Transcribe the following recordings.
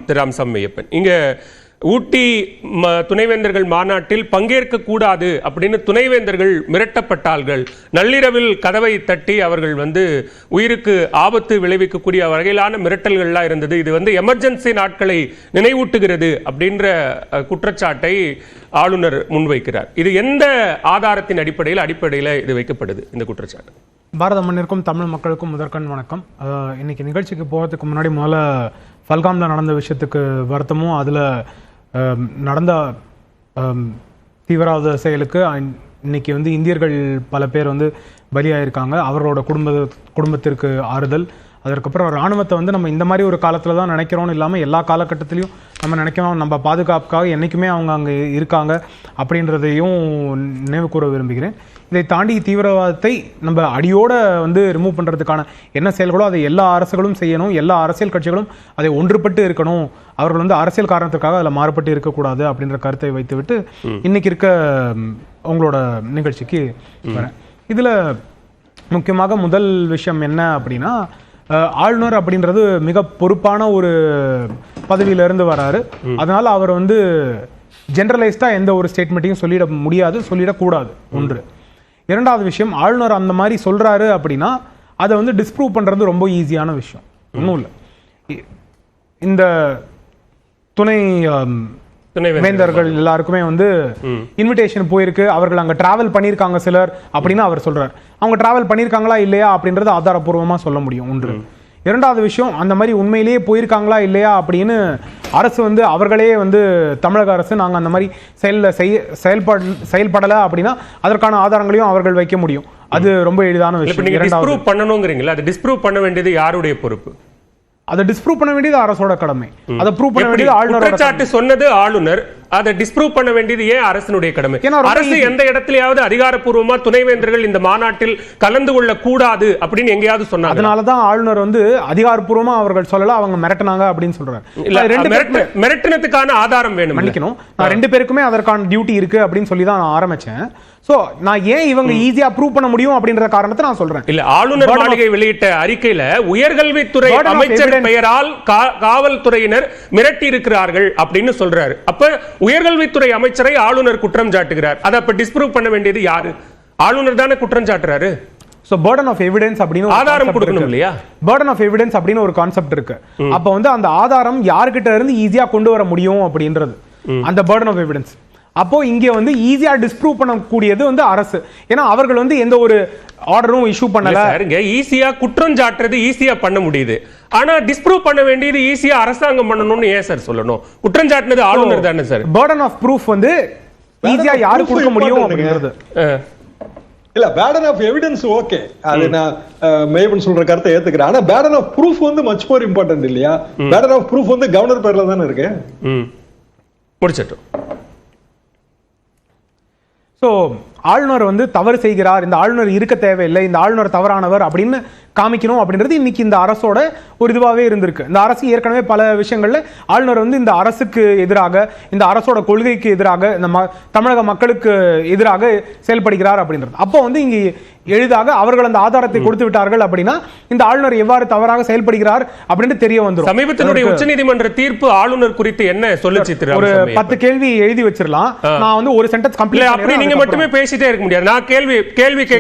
திரு ராமசாமி ஐயப்பன், இங்க ஊட்டி துணைவேந்தர்கள் மாநாட்டில் பங்கேற்க கூடாது அப்படின்னு துணைவேந்தர்கள் மிரட்டப்பட்டார்கள். நள்ளிரவில் கதவை தட்டி அவர்கள் உயிருக்கு ஆபத்து விளைவிக்கக்கூடிய வகையிலான மிரட்டல்கள்லாம் இருந்தது. இது எமர்ஜென்சி நாட்களை நினைவூட்டுகிறது அப்படின்ற குற்றச்சாட்டை ஆளுநர் முன்வைக்கிறார். இது எந்த ஆதாரத்தின் அடிப்படையில் இது வைக்கப்படுது இந்த குற்றச்சாட்டு? பாரத மண்ணிற்கும் தமிழ் மக்களுக்கும் முதற்கண் வணக்கம். இன்னைக்கு நிகழ்ச்சிக்கு போகிறதுக்கு முன்னாடி முதல்ல ஃபல்காமில் நடந்த விஷயத்துக்கு வருத்தமும் அதில் நடந்த தீவிரவாத செயலுக்கு இன்னைக்கு இந்தியர்கள் பல பேர் பலியாயிருக்காங்க. அவர்களோட குடும்பத்திற்கு ஆறுதல். அதற்கப்புறம் இராணுவத்தை நம்ம இந்த மாதிரி ஒரு காலத்தில் தான் நினைக்கிறோன்னு இல்லாமல் எல்லா காலகட்டத்திலையும் நம்ம நினைக்கிறோம், நம்ம பாதுகாப்புக்காக என்றைக்குமே அவங்க அங்கே இருக்காங்க அப்படின்றதையும் நினைவு கூற விரும்புகிறேன். இதை தாண்டி தீவிரவாதத்தை நம்ம அடியோடு ரிமூவ் பண்ணுறதுக்கான என்ன செயல்களோ அதை எல்லா அரசுகளும் செய்யணும். எல்லா அரசியல் கட்சிகளும் அதை ஒன்றுபட்டு இருக்கணும். அவர்கள் அரசியல் காரணத்துக்காக அதில் மாறுபட்டு இருக்கக்கூடாது அப்படின்ற கருத்தை வைத்துவிட்டு இன்னைக்கு இருக்க உங்களோட நிகழ்ச்சிக்கு வரேன். இதில் முக்கியமாக முதல் விஷயம் என்ன அப்படின்னா, ஆளுநர் அப்படின்றது மிக பொறுப்பான ஒரு பதவியிலிருந்து வராரு. அதனால அவர் ஜெனரலைஸ்டா எந்த ஒரு ஸ்டேட்மெண்ட்டையும் சொல்லிட முடியாது, சொல்லிடக்கூடாது. ஒன்று. இரண்டாவது விஷயம், ஆளுநர் அந்த மாதிரி சொல்றாரு அப்படின்னா அதை டிஸ்ப்ரூவ் பண்றது ரொம்ப ஈஸியான விஷயம். ஒன்றும் இல்லை, இந்த துணைவேந்தர்கள் எல்லாருக்குமே இன்விடேஷன் போயிருக்கு, அவர்கள் அங்க டிராவல் பண்ணியிருக்காங்க சிலர் அப்படின்னு அவர் சொல்றாரு. அவங்க டிராவல் பண்ணியிருக்காங்களா இல்லையா அப்படின்றது ஆதாரப்பூர்வமா சொல்ல முடியும். ஒன்று. இரண்டாவது விஷயம், அந்த மாதிரி உண்மையிலேயே போயிருக்காங்களா இல்லையா அப்படின்னு அரசு அவர்களே தமிழக அரசு நாங்கள் அந்த மாதிரி செயல்படலை அப்படின்னா அதற்கான ஆதாரங்களையும் அவர்கள் வைக்க முடியும். அது ரொம்ப எளிதான விஷயம். பண்ணணுங்கிறீங்களா? அது டிஸ்ப்ரூவ் பண்ண வேண்டியது யாருடைய பொறுப்பு? அதை டிஸ்ப்ரூவ் பண்ண வேண்டியது அரசோட கடமை. அதை ப்ரூவ் பண்ண வேண்டியது ஆளுநர். சொன்னது ஆளுநர், அதை டிஸ்ப்ரூவ் பண்ண வேண்டியது ஏன் அரசினுடைய கடமை? அரசு எந்த இடத்துலயாவது அதிகாரப்பூர்வமா துணைவேந்தர்கள் இந்த மாநாட்டில் கலந்து கொள்ள கூடாது அப்படின்னு எங்கேயாவது சொன்னாங்க? அதனாலதான் ஆளுநர் அதிகாரப்பூர்வமா அவர்கள் சொல்லல, அவங்க மிரட்டினாங்க அப்படின்னு சொல்றாரு. மிரட்டினதுக்கான ஆதாரம் வேணும். மன்னிக்கணும், நான் ரெண்டு பேருக்குமே அதற்கான டியூட்டி இருக்கு அப்படின்னு சொல்லி தான் நான் ஆரம்பிச்சேன். சோ நான் ஏன் இவங்க ஈஸியா ப்ரூவ் பண்ண முடியும் அப்படின்ற காரணத்தை நான் சொல்றேன். இல்ல, ஆளுநர் மாளிகை வெளியிட்ட அறிக்கையில உயர்கல்வித்துறை அமைச்சர் பெயரால் காவல்துறையினர் மிரட்டி இருக்கிறார்கள் அப்படின்னு சொல்றாரு. அப்ப உயர்கல்வித்துறை அமைச்சரை ஆளுநர் குற்றம் சாட்டுகிறார். அதை அப்ப டிஸ்ப்ரூவ் பண்ண வேண்டியது யாரு? ஆளுநர் தானே குற்றம் சாட்டுறாரு. சோ burden of evidence அப்படின்னு ஆதாரம் கொடுக்கணும் இல்லையா? burden of evidence அப்படின்னு ஒரு கான்செப்ட் இருக்கு. அப்ப அந்த ஆதாரம் யார்கிட்ட இருந்து ஈஸியா கொண்டு வர முடியும் அப்படின்றது அந்த burden of evidence. அப்போ இங்க ஈஸியா டிஸ்ப்ரூவ் பண்ணக்கூடியது அரசு. ஏன்னா அவர்கள் எந்த ஒரு ஆர்டரும் இஷ்யூ பண்ணல. ஈஸியா குற்றம் சாட்டுறது ஈஸியா பண்ண முடியுது, ஆனா டிஸ்ப்ரூவ் பண்ண வேண்டியது ஈஸியா அரசாங்கம் பண்ணணும்னு ஏன் சார் சொல்லணும்? குற்றம் சாட்டினது ஆளுநர் தானே சார். burden of proof ஈஸியா யாரு கொடுக்க முடியும் அப்படிங்கிறது இல்ல. பேர்டன் ஆஃப் எவிடன்ஸ் ஓகே, அது நான் மேபன் சொல்ற கருத்தை ஏத்துக்கிறேன். ஆனா burden of proof much more important இல்லையா? பேர்டன் ஆஃப் ப்ரூஃப் கவர்னர் பேர்ல தானே இருக்கு. முடிச்சிட்டோம். ஸோ ஆளுநர் தவறு செய்கிறார், இந்த ஆளுநர் இருக்க தேவையில்லை, இந்த ஆளுநர் தவறானவர் அப்படின்னு காமிக்கணும் அப்படின்றது இன்னைக்கு இந்த அரசோட ஒரு இதுவாகவே இருந்திருக்கு. இந்த அரசு ஏற்கனவே பல விஷயங்கள்ல ஆளுநர் இந்த அரசுக்கு எதிராக, இந்த அரசோட கொள்கைக்கு எதிராக, இந்த தமிழக மக்களுக்கு எதிராக செயல்படுகிறார் அப்படின்றது. அப்போ இங்க எளிதாக அவர்கள் அந்த ஆதாரத்தை கொடுத்து விட்டார்கள் அப்படின்னா இந்த ஆளுநர் எவ்வாறு தவறாக செயல்படுகிறார் அப்படின்னு தெரிய வந்துடும். சமீபத்தினுடைய உச்சநீதிமன்ற தீர்ப்பு ஆளுநர் குறித்து என்ன சொல்லுச்சு? ஒரு 10 கேள்வி எழுதி வச்சிரலாம். நான் ஒரு சென்டென்ஸ் கம்ப்ளீட் அப்படி நீங்க மட்டுமே பேசிட்டே இருக்க முடியாது. நான்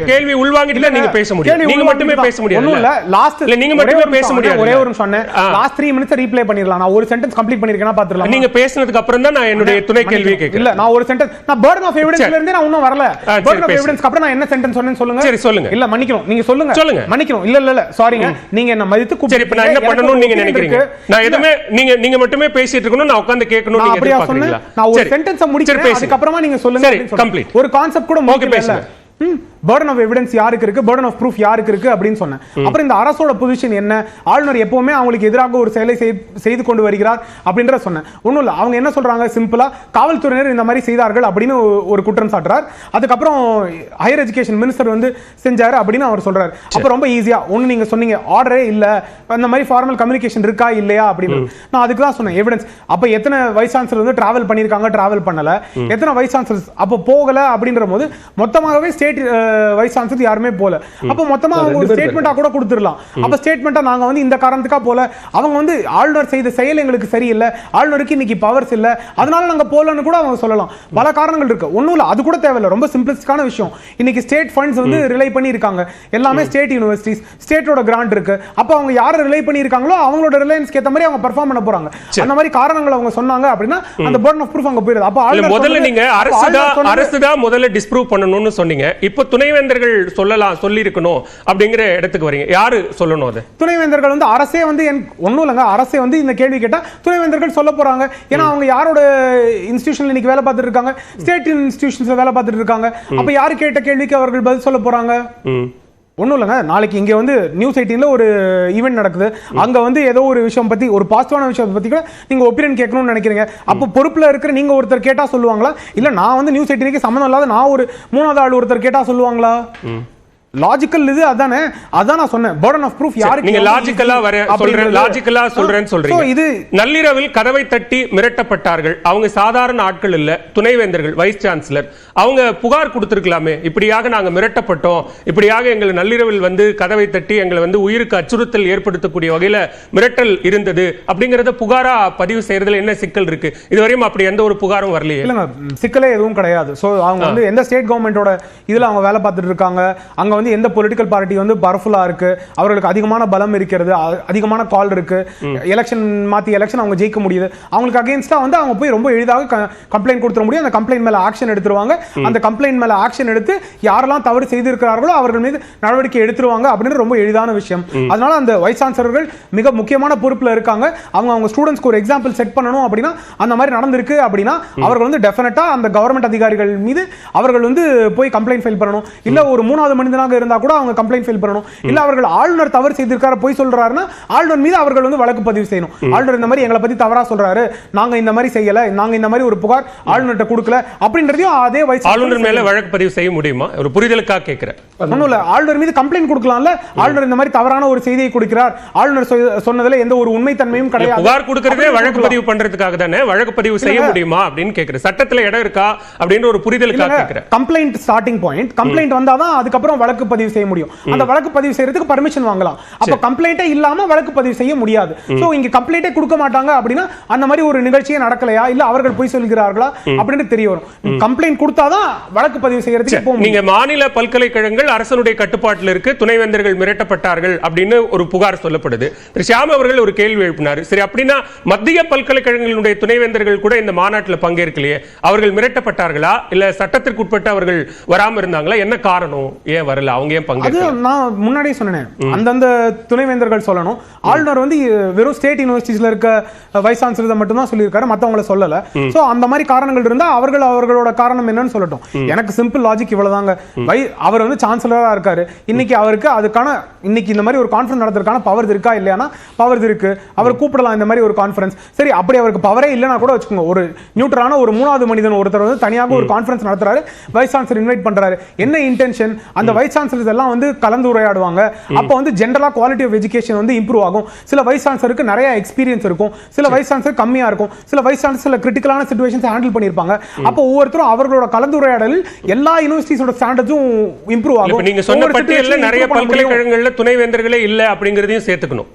கேள்வி உள்வாங்கிட்டு நீங்க பேச முடியாது. நீங்க மட்டுமே பேச முடியாது. இல்ல லாஸ்ட் இல்ல நீங்க மட்டுமே பேச முடியாது. ஒரே ஒரு சொன்னேன், லாஸ்ட் 3 மினிட்ஸ் ரீப்ளே பண்ணிரலாம். நான் ஒரு சென்டென்ஸ் கம்ப்ளீட் பண்ணிருக்கேனா பாத்துறலாம். நீங்க பேசினதுக்கு அப்புறம் தான் நான் என்னுடைய துணை கேள்வியை கேக்குறேன். இல்ல நான் ஒரு சென்டென்ஸ், நான் burden of evidenceல இருந்தே நான் இன்னும் வரல. burden of evidence அப்புறம் நான் என்ன சென்டென்ஸ் சொன்னேன்னு சொல்லுங்க. சரி சொல்லுங்க. இல்ல மன்னிக்கணும், நீங்க சொல்லுங்க. மன்னிக்கணும். இல்ல சாரிங்க, நீங்க என்ன மதித்து கூப்பிட்டு. சரி, இப்ப நான் என்ன பண்ணனும்னு நீங்க நினைக்கிறீங்க? நான் எதுமே நீங்க மட்டுமே பேசிட்டு இருக்கணும், நான் உட்கார்ந்து கேட்கணும் நீங்க எதிர்பார்க்கறீங்களா? நான் ஒரு சென்டென்ஸை முடிக்கிறேன், அதுக்கு அப்புறமா நீங்க சொல்லுங்க. கம்ப்ளீட். ஒரு கான்செப்ட் கூட ஓகே பேசுங்க. burden of evidence யாருக்கு இருக்கு, burden of proof யாருக்கு இருக்கு அப்படின்னு சொன்னேன். அப்புறம் இந்த அரசோட பொசிஷன் என்ன, ஆளுநர் எப்பவுமே அவங்களுக்கு எதிராக ஒரு செயலை செய்து கொண்டு வருகிறார் அப்படின்ற சொன்னேன். ஒண்ணும் இல்ல, அவங்க என்ன சொல்றாங்க, சிம்பிளா காவல்துறையினர் இந்த மாதிரி செய்தார்கள் அப்படின்னு ஒரு குற்றம் சாட்டுறார். அதுக்கப்புறம் ஹையர் எஜுகேஷன் மினிஸ்டர் செஞ்சாரு அப்படின்னு அவர் சொல்றாரு. அப்ப ரொம்ப ஈஸியா ஒண்ணு நீங்க சொன்னீங்க, ஆர்டரே இல்ல, அந்த மாதிரி ஃபார்மல் கம்யூனிகேஷன் இருக்கா இல்லையா அப்படின்னு. நான் அதுக்கு தான் சொன்னேன் எவிடன்ஸ். அப்ப எத்தனை வைஸ் சான்சலர் டிராவல் பண்ணிருக்காங்க, டிராவல் பண்ணல, எத்தனை வைஸ் சான்சலர்ஸ் அப்ப போகல அப்படின்ற போது மொத்தமாகவே ஸ்டேட் வைஸ் சான்சலர் யாருமே போல. அப்ப மொத்தமா அவங்க ஒரு ஸ்டேட்மெண்டா கூட கொடுத்துடலாம். அப்ப ஸ்டேட்மெண்டா நாங்க வந்து இந்த காரணத்துக்கா போல, அவங்க வந்து ஆளுநர் செய்த செயல் எங்களுக்கு சரியில்லை, ஆளுநருக்கு இன்னைக்கு பவர்ஸ் இல்ல, அதனால நாங்க போலன்னு கூட அவங்க சொல்லலாம். பல காரணங்கள் இருக்கு. ஒண்ணும் இல்ல, அது கூட தேவையில்லை. ரொம்ப சிம்பிளிஸ்டிக்கான விஷயம். இன்னைக்கு ஸ்டேட் ஃபண்ட்ஸ் வந்து ரிலை பண்ணி இருக்காங்க. எல்லாமே ஸ்டேட் யூனிவர்சிட்டிஸ், ஸ்டேட்டோட கிராண்ட் இருக்கு. அப்ப அவங்க யாரை ரிலை பண்ணி இருக்காங்களோ அவங்களோட ரிலையன்ஸ்க்கு ஏத்த மாதிரி அவங்க பெர்ஃபார்ம் பண்ண போறாங்க. அந்த மாதிரி காரணங்கள் அவங்க சொன்னாங்க அப்படின்னா அந்த burden of proof அங்க போயிடுது. அப்ப முதல்ல நீங்க அரசுதான் முதல்ல டிஸ்ப்ரூவ் பண்ணணும்னு சொன்னீங்க. இப்போ துணைவேந்தர்கள் சொல்லலாம், சொல்லி இருக்கணும் அப்படிங்கிற இடத்துக்கு வரீங்க. யாரு சொல்லணும்? அது துணைவேந்தர்கள் வந்து அரசே வந்து ஒண்ணும் இல்லைங்க, அரசே வந்து இந்த கேள்வி கேட்டா துணைவேந்தர்கள் சொல்ல போறாங்க. ஏன்னா அவங்க யாரோட இன்ஸ்டிடியூஷன்ல இன்னைக்கு வேலை பார்த்துட்டு இருக்காங்க? ஸ்டேட் இன்ஸ்டிடியூஷன்ஸ்ல வேலை பார்த்துட்டு இருக்காங்க. அப்ப யாரு கேட்ட கேள்விக்கு அவர்கள் பதில் சொல்ல போறாங்க? ஒன்றும் இல்லைங்க, நாளைக்கு இங்கே வந்து நியூஸ் 18ல ஒரு ஈவெண்ட் நடக்குது. அங்கே வந்து ஏதோ ஒரு விஷயம் பற்றி, ஒரு பாசிட்டிவான விஷயத்தை பற்றி கூட நீங்கள் ஒப்பீனியன் கேட்கணும்னு நினைக்கிறீங்க. அப்போ பொறுப்பில் இருக்கிற நீங்கள் ஒருத்தர் கேட்டால் சொல்லுவாங்களா? இல்லை நான் வந்து நியூஸ் 18க்கு சம்மந்தம் இல்லாத நான் ஒரு 3வது ஆள் ஒருத்தர் கேட்டால் சொல்லுவாங்களா? லாஜிக்கல் இது அதானே. அதான் நான் சொன்னேன், burden of proof யாருக்கு. நீங்க லாஜிக்கலா சொல்றேன்னு சொல்றீங்க. இது நள்ளிரவில் கதவை தட்டி மிரட்டப்பட்டார்கள். அவங்க சாதாரண ஆட்கள் இல்ல, துணைவேந்தர்கள், வைஸ் சான்சலர். அவங்க புகார் கொடுத்திருக்கலாமே, இப்படியாக நாங்க மிரட்டப்பட்டோம், இப்படியாக எங்களை நள்ளிரவில் வந்து கதவை தட்டி எங்களை வந்து உயிருக்கு அச்சுறுத்தல் ஏற்படுத்தக்கூடிய வகையில மிரட்டல் இருந்தது அப்படிங்கறத புகாரா பதிவு செய்யறதுல என்ன சிக்கல் இருக்கு? இதுவரையும் அப்படி எந்த ஒரு புகாரும் வரலையே. இல்லங்க, சிக்கலே எதுவும் கிடையாது. சோ அவங்க வந்து எந்த ஸ்டேட் கவர்மெண்டோட இதுல அவங்க வேலை பார்த்துட்டு இருக்காங்க, அங்க வந்து எந்த பொலிட்டிக்கல் பார்ட்டி வந்து பவர்ஃபுல்லா இருக்கு, அவர்களுக்கு அதிகமான பலம் இருக்கிறது, அதிகமான கால் இருக்கு, எலெக்ஷன் மாத்தி எலெக்ஷன் அவங்க ஜெயிக்க முடியுது, அவங்களுக்கு அகைன்ஸ்டா வந்து அவங்க போய் ரொம்ப எளிதாக கம்ப்ளைண்ட் கொடுத்துட முடியும். அந்த கம்ப்ளைண்ட் மேல ஆக்ஷன் எடுத்துருவாங்க. அந்த கம்ப்ளைண்ட் மேல ஆக்ஷன் எடுத்து யாரெல்லாம் தவறு செய்திருக்கிறார்களோ அவர்கள் மீது நடவடிக்கை எடுத்துருவாங்க அப்படின்னு ரொம்ப எளிதான விஷயம். அதனால அந்த வைஸ் சான்சலர்கள் மிக முக்கியமான பொறுப்புல இருக்காங்க. அவங்க ஸ்டூடெண்ட்ஸ்க்கு ஒரு எக்ஸாம்பிள் செட் பண்ணணும் அப்படின்னா, அந்த மாதிரி நடந்திருக்கு அப்படின்னா அவர்கள் வந்து டெஃபினட்டா அந்த கவர்மெண்ட் அதிகாரிகள் மீது அவர்கள் வந்து போய் கம்ப்ளைண்ட் ஃபைல் பண்ணணும். இல்ல ஒரு 3வது மனிதனாக இருந்தா கூட அவங்க கம்ப்ளைண்ட் ஃபைல் பண்ணணும். இல்ல அவர்கள் ஆளுநர் தவறு செய்திருக்காரு, போய் சொல்றாருன்னா ஆளுநர் மீது அவர்கள் வந்து வழக்கு பதிவு செய்யணும். ஆளுநர் இந்த மாதிரி எங்களை பத்தி தவறா சொல்றாரு, நாங்க இந்த மாதிரி செய்யல, நாங்க இந்த மாதிரி ஒரு புகார் ஆளுநர்ட்ட கொடுக்கல அப்படின்றதையும் அதே வைஸ் ஆளுநர் மேல வழக்கு பதிவு செய்ய முடியுமா? ஒரு புரிதலுக்காக கேக்குறேன். ஒண்ணும் இல்ல, ஆளுநர் மீது கம்ப்ளைண்ட் கொடுக்கலாம்ல. ஆளுநர் இந்த மாதிரி தவறான ஒரு செய்தியை கொடுக்கிறார், ஆளுநர் சொன்னதுல எந்த ஒரு உண்மை தன்மையும் கிடையாது. புகார் கொடுக்கறதே வழக்கு பதிவு பண்றதுக்காக தானே. வழக்கு பதிவு செய்ய முடியுமா அப்படின்னு கேக்குறேன். சட்டத்துல இடம் இருக்கா அப்படின்ற ஒரு புரிதலுக்காக கேக்குறேன். கம்ப்ளைண்ட் ஸ்டார்டிங் பாயிண்ட், கம்ப்ளைண்ட் வந்தாதான் அதுக்கப்புறம் வழக்கு பதிவு செய்ய முடியும். அந்த வழக்கு பதிவு செய்யறதுக்கு பர்மிஷன் வாங்கலாம். அப்ப கம்ப்ளைண்டே இல்லாம வழக்கு பதிவு செய்ய முடியாது. சோ இங்க கம்ப்ளைண்டே கொடுக்க மாட்டாங்க அப்படின்னா அந்த மாதிரி ஒரு நிகழ்ச்சியே நடக்கலையா, இல்ல அவர்கள் போய் சொல்கிறார்களா அப்படின்னு தெரிய வரும். கம்ப்ளைண்ட் கொடுத்தாதான் வழக்கு பதிவு செய்யறதுக்கு போகும். நீங்க மாநில பல்கலைக்கழகங்கள் அரசனுடைய கட்டுப்பாட்டில் இருக்கு, துணைவேந்தர்கள் மிரட்டப்பட்டார்கள் அப்படின்னு ஒரு புகார் சொல்லப்படுது. திரு ஷியாம் அவர்கள் ஒரு கேள்வி எழுப்பினார். சரி, அப்படின்னா மத்திய பல்கலைக்கழகங்களுடைய துணைவேந்தர்கள் கூட இந்த மாநாட்டில் பங்கேற்கலையே, அவர்கள் மிரட்டப்பட்டார்களா இல்ல சட்டத்திற்கு உட்பட்டு அவர்கள் வராம இருந்தாங்களா? என்ன காரணம், ஏன் வரல, அவங்க ஏன் பங்கேற்கல? நான் முன்னாடியே சொன்னேன், அந்தந்த துணைவேந்தர்கள் சொல்லணும். ஆளுநர் வந்து வெறும் ஸ்டேட் யூனிவர்சிட்டிஸ்ல இருக்க வைஸ் சான்சலர் மட்டும் தான் சொல்லியிருக்காரு, மத்தவங்கள சொல்லல. சோ அந்த மாதிரி காரணங்கள் இருந்தா அவர்களோட காரணம் என்னன்னு சொல்லட்டும். எனக்கு சிம்பிள் லாஜிக் இவ்வளவுதாங்க. அவர் வந்து சான்சலரா இருக்காரு, இன்னைக்கு அவருக்கு அதுக்கான இன்னைக்கு இந்த மாதிரி ஒரு கான்ஃபரன்ஸ் நடத்துறதுக்கான பவர் இருக்கா இல்லையானா பவர் இருக்கு. அவர் கூப்பிடலாம் இந்த மாதிரி ஒரு கான்ஃபரன்ஸ். சரி, அப்படி அவருக்கு பவரே இல்லைன்னா கூட வச்சுக்கோங்க, ஒரு நியூட்ரலான ஒரு 3வது மனிதன் ஒருத்தர் வந்து தனியாக ஒரு கான்ஃபரன்ஸ் நடத்துறாரு, வைஸ் சான்சலர் இன்வைட் பண்றாரு. என்ன இன்டென்ஷன்? அந்த வைஸ் சான்சலர்ஸ் எல்லாம் வந்து கலந்துரையாடுவாங்க. அப்ப வந்து ஜெனரலா குவாலிட்டி ஆஃப் எஜுகேஷன் வந்து இம்ப்ரூவ் ஆகும். சில வைஸ் சான்சலருக்கு நிறைய எக்ஸ்பீரியன்ஸ் இருக்கும், சில வைஸ் சான்சலர் கம்மியா இருக்கும், சில வைஸ் சான்சலர் கிரிட்டிக்கலான சிச்சுவேஷன்ஸ் ஹேண்டில் பண்ணிருப்பாங்க. அப்ப ஒவ்வொருத்தரும் அவர்களோட கலந்துரையாடலில் எல்லா யூனிவர்சிட்டிஸோட ஸ்டாண்டர்ட்ஸும் இம்ப்ரூவ் ஆகும். நீங்க சொன்ன பட்டியல்ல நிறைய பல்கலைக்கழகங்கள்ல துணைவேந்தர்களே இல்ல அப்படிங்கறதையும் சேர்த்துக்கணும்.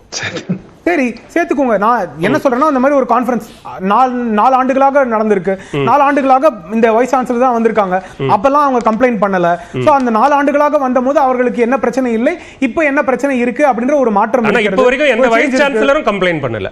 சரி, சேர்த்துக்கோங்க. நான் என்ன சொல்றேன்னா, இந்த மாதிரி ஒரு கான்ஃபரன்ஸ் 4 ஆண்டுகளாக நடந்திருக்கு. 4 ஆண்டுகளாக இந்த வைஸ் சான்சலர் தான் வந்திருக்காங்க. அப்பெல்லாம் அவங்க கம்ப்ளைண்ட் பண்ணல. சோ அந்த 4 ஆண்டுகளாக வந்தபோது அவர்களுக்கு என்ன பிரச்சனை இல்லை, இப்போ என்ன பிரச்சனை இருக்கு அப்படின்ற ஒரு மாற்றம். இப்போ வரைக்கும் எந்த வைஸ் சான்சலரும் கம்ப்ளைண்ட் பண்ணல.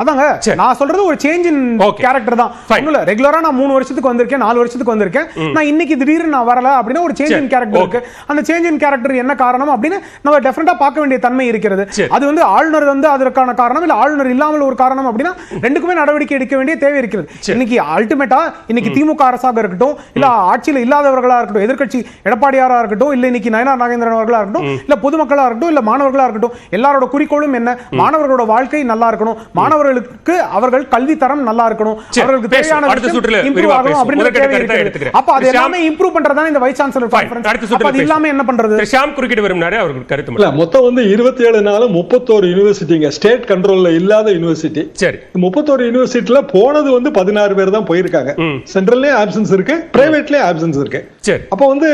அதாங்க நான் சொல்றது, ஒரு சேஞ்ச் இன் கேரக்டர் தான். ஒண்ணுல ரெகுலரா நான் 3 வருஷத்துக்கு வந்திருக்கேன், 4 வருஷத்துக்கு வந்திருக்கேன், நான் இன்னைக்கு திடீர்னு நான் வரல அப்படின்னா ஒரு சேஞ்ச் இன் கேரக்டர் இருக்கு. அந்த சேஞ்ச் இன் கேரக்டர் என்ன காரணம் அப்படின்னு நம்ம டெஃபினட்டா பார்க்க வேண்டிய தன்மை இருக்கிறது. அது வந்து ஆளுநர் வந்து அதற்கான காரணம், இல்ல ஆளுநர் இல்லாமல் ஒரு காரணம் அப்படின்னா ரெண்டுக்குமே நடவடிக்கை எடுக்க வேண்டிய தேவை இருக்கிறது. இன்னைக்கு அல்டிமேட்டா இன்னைக்கு திமுக அரசாக இருக்கட்டும், இல்ல ஆட்சியில் இல்லாதவர்களா இருக்கட்டும், எதிர்க்கட்சி எடப்பாடியாரா இருக்கட்டும், இல்ல இன்னைக்கு நயனார் நாகேந்திரன் அவர்களா இருக்கட்டும், இல்ல பொதுமக்களா இருக்கட்டும், இல்ல மாணவர்களா இருக்கட்டும், எல்லாரோட குறிக்கோளும் என்ன? மாணவர்களோட வாழ்க்கை நல்லா இருக்கணும், மாணவர்கள் மாணவர்களுக்கு அவர்கள் கல்வி தரம் நல்லா இருக்கணும், சரி, அவர்களுக்கு பேசுவோம். தேவையான அடுத்த விஷயம் சுற்றுல improve விரிவா ஆகணும் பேசுவோம். அப்படின்ற முதற்கட்ட தேவை கருத்தை இருக்குது. எடுத்துக்கிறேன். அப்ப அது ஷியாம், எல்லாமே இம்ப்ரூவ் பண்றதா இந்த வைஸ் சான்சலர் அடுத்த கான்ஃபரன்ஸ். சுற்றுல அப்ப அது இல்லாம என்ன பண்றது? திரு ஷியாம் குறுக்கிட்டு வரும்னாரு, அவருக்கு கருத்து இல்ல மட்டும். மொத்தம் வந்து 27 நாளும் 31 யூனிவர்சிட்டிங்க, ஸ்டேட் கண்ட்ரோல்ல இல்லாத யூனிவர்சிட்டி. சரி 31 யூனிவர்சிட்டில போனது வந்து 16 பேர் தான் போயிருக்காங்க. சென்ட்ரல்லயே ஆப்சன்ஸ் இருக்கு, பிரைவேட்லயே ஆப்சன்ஸ் இருக்கு. சரி அப்ப வந்து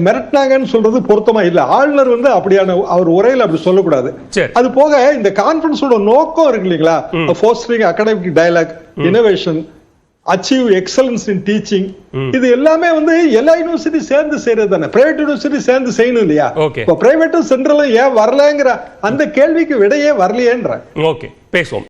மிரட்டினாங்கன்னு சொல்றது பொருத்தமா இல்ல. ஆளுநர் வந்து அப்படியான அவர் உரையில அப்படி சொல்லக்கூடாது. சரி. அது போக இந்த கான்ஃபரன்ஸோட நோக்கம் இருக்கு இல்லீங்களா, fostering academic dialogue, innovation, achieve excellence in teaching, இது எல்லாமே வந்து எல்லா யூனிவர்சிட்டி சேர்ந்து செய்யறது தானே. பிரைவேட் யூனிவர்சிட்டி சேர்ந்து செய்யணும் இல்லையா? Okay. இப்ப பிரைவேட்டும் சென்ட்ரலும் ஏன் வரலங்கிற அந்த கேள்விக்கு விடையே வரலையேன்ற. ஓகே பேசுவோம்.